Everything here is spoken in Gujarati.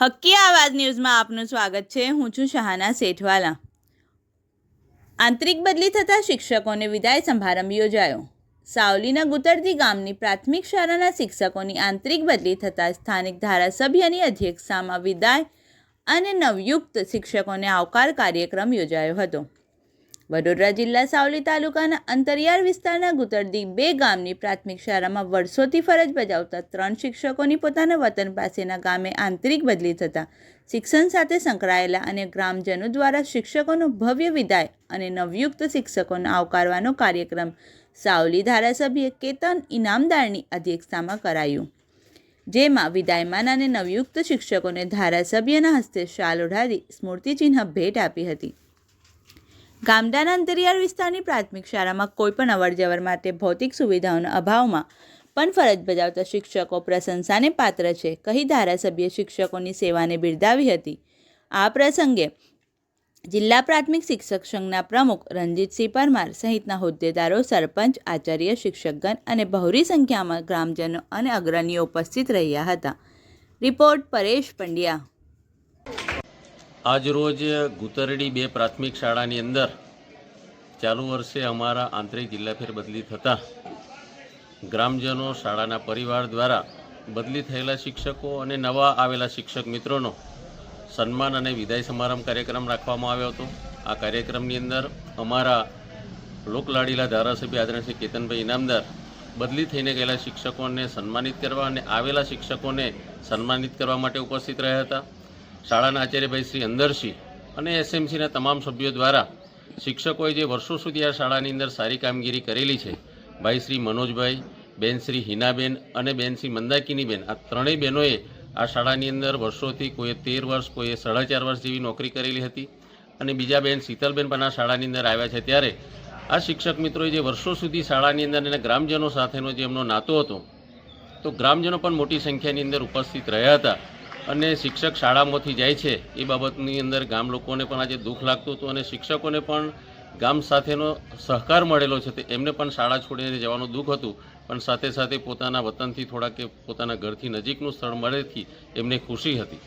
હક્કી આવાજ ન્યૂઝમાં આપનું સ્વાગત છે। હું છું શહાના સેઠવાલા। આંતરિક બદલી થતા શિક્ષકોને વિદાય સમારંભ યોજાયો। સાવલીના ગુતરદી ગામની પ્રાથમિક શાળાના શિક્ષકોની આંતરિક બદલી થતાં સ્થાનિક ધારાસભ્યની અધ્યક્ષતામાં વિદાય અને નવયુક્ત શિક્ષકોને આવકાર કાર્યક્રમ યોજાયો હતો। વડોદરા જિલ્લા સાવલી તાલુકાના અંતરિયાળ વિસ્તારના ગુતરદી 2 ગામની પ્રાથમિક શાળામાં વર્ષોથી ફરજ બજાવતા 3 શિક્ષકોની પોતાના વતન પાસેના ગામે આંતરિક બદલી થતાં શિક્ષણ સાથે સંકળાયેલા અને ગ્રામજનો દ્વારા શિક્ષકોનો ભવ્ય વિદાય અને નવયુક્ત શિક્ષકોને આવકારવાનો કાર્યક્રમ સાવલી ધારાસભ્ય કેતન ઇનામદારની અધ્યક્ષતામાં કરાયું, જેમાં વિદાયમાન અને નવયુક્ત શિક્ષકોને ધારાસભ્યના હસ્તે શાલ ઓઢાડી સ્મૃતિચિહ્ન ભેટ આપી હતી। ગામડાના અંતરિયાળ વિસ્તારની પ્રાથમિક શાળામાં કોઈપણ અવરજવર માટે ભૌતિક સુવિધાઓના અભાવમાં પણ ફરજ બજાવતા શિક્ષકો પ્રશંસાને પાત્ર છે કહી ધારાસભ્ય શિક્ષકોની સેવાને બિરદાવી હતી। આ પ્રસંગે જિલ્લા પ્રાથમિક શિક્ષક સંઘના પ્રમુખ રણજીતસિંહ પરમાર સહિતના હોદ્દેદારો, સરપંચ, આચાર્ય, શિક્ષકગણ અને બહોળી સંખ્યામાં ગ્રામજનો અને અગ્રણીઓ ઉપસ્થિત રહ્યા હતા। રિપોર્ટ પરેશ પંડ્યા। આજરોજ ગુતરડી 2 પ્રાથમિક શાળાની અંદર ચાલુ વર્ષે અમારા આંતરિક જિલ્લા ફેરબદલી થતાં ગ્રામજનો, શાળાના પરિવાર દ્વારા બદલી થયેલા શિક્ષકો અને નવા આવેલા શિક્ષક મિત્રોનો સન્માન અને વિદાય સમારંભ કાર્યક્રમ રાખવામાં આવ્યો હતો। આ કાર્યક્રમની અંદર અમારા લોકલાડીલા ધારાસભ્ય આદરણીય શ્રી કેતનભાઈ ઇનામદાર બદલી થઈને ગયેલા શિક્ષકોને સન્માનિત કરવા અને આવેલા શિક્ષકોને સન્માનિત કરવા માટે ઉપસ્થિત રહ્યા હતા। શાળાના આચાર્યભાઈ શ્રી અંદરસિંહ અને એસએમસીના તમામ સભ્યો દ્વારા શિક્ષકોએ જે વર્ષો સુધી આ શાળાની અંદર સારી કામગીરી કરેલી છે, ભાઈ શ્રી મનોજભાઈ, બેન શ્રી હિનાબેન અને બેન શ્રી મંદાકિનીબેન, આ ત્રણેય બહેનોએ આ શાળાની અંદર વર્ષોથી કોઈએ 13 વર્ષ, કોઈએ 4.5 વર્ષ જેવી નોકરી કરેલી હતી અને બીજા બેન શીતલબેન પણ આ શાળાની અંદર આવ્યા છે। ત્યારે આ શિક્ષક મિત્રોએ જે વર્ષો સુધી શાળાની અંદર અને ગ્રામજનો સાથેનો જે એમનો નાતો હતો, તો ગ્રામજનો પણ મોટી સંખ્યાની અંદર ઉપસ્થિત રહ્યા હતા અને શિક્ષક શાળામાંથી જાય છે એ બાબતની અંદર ગામ લોકોને પણ આજે દુઃખ લાગતું હતું અને શિક્ષકોને પણ ગામ સાથેનો સહકાર મળેલો છે તે એમને પણ શાળા છોડીને જવાનું દુઃખ હતું, પણ સાથે સાથે પોતાના વતનથી થોડા કે પોતાના ઘરથી નજીકનું સ્થળ મળેથી એમને ખુશી હતી।